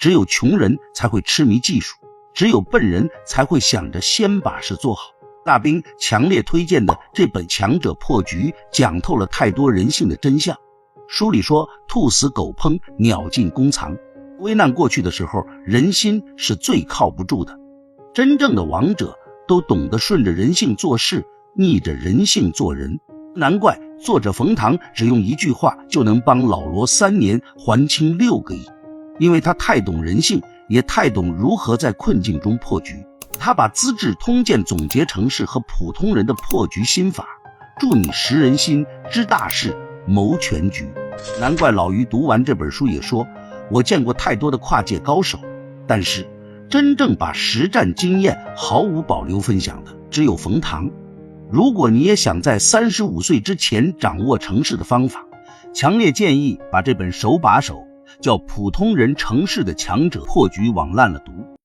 只有穷人才会痴迷技术，只有笨人才会想着先把事做好。大兵强烈推荐的这本《强者破局》讲透了太多人性的真相。书里说，兔死狗烹，鸟尽弓藏。危难过去的时候，人心是最靠不住的。真正的王者都懂得顺着人性做事，逆着人性做人。难怪作者冯唐只用一句话就能帮老罗3年还清6个亿，因为他太懂人性，也太懂如何在困境中破局。他把《资治通鉴》总结成是和普通人的破局心法，助你识人心、知大事、谋全局。难怪老于读完这本书也说，我见过太多的跨界高手，但是真正把实战经验毫无保留分享的只有冯唐。如果你也想在35岁之前掌握成事的方法，强烈建议把这本手把手叫《普通人成事的强者破局》往烂了读。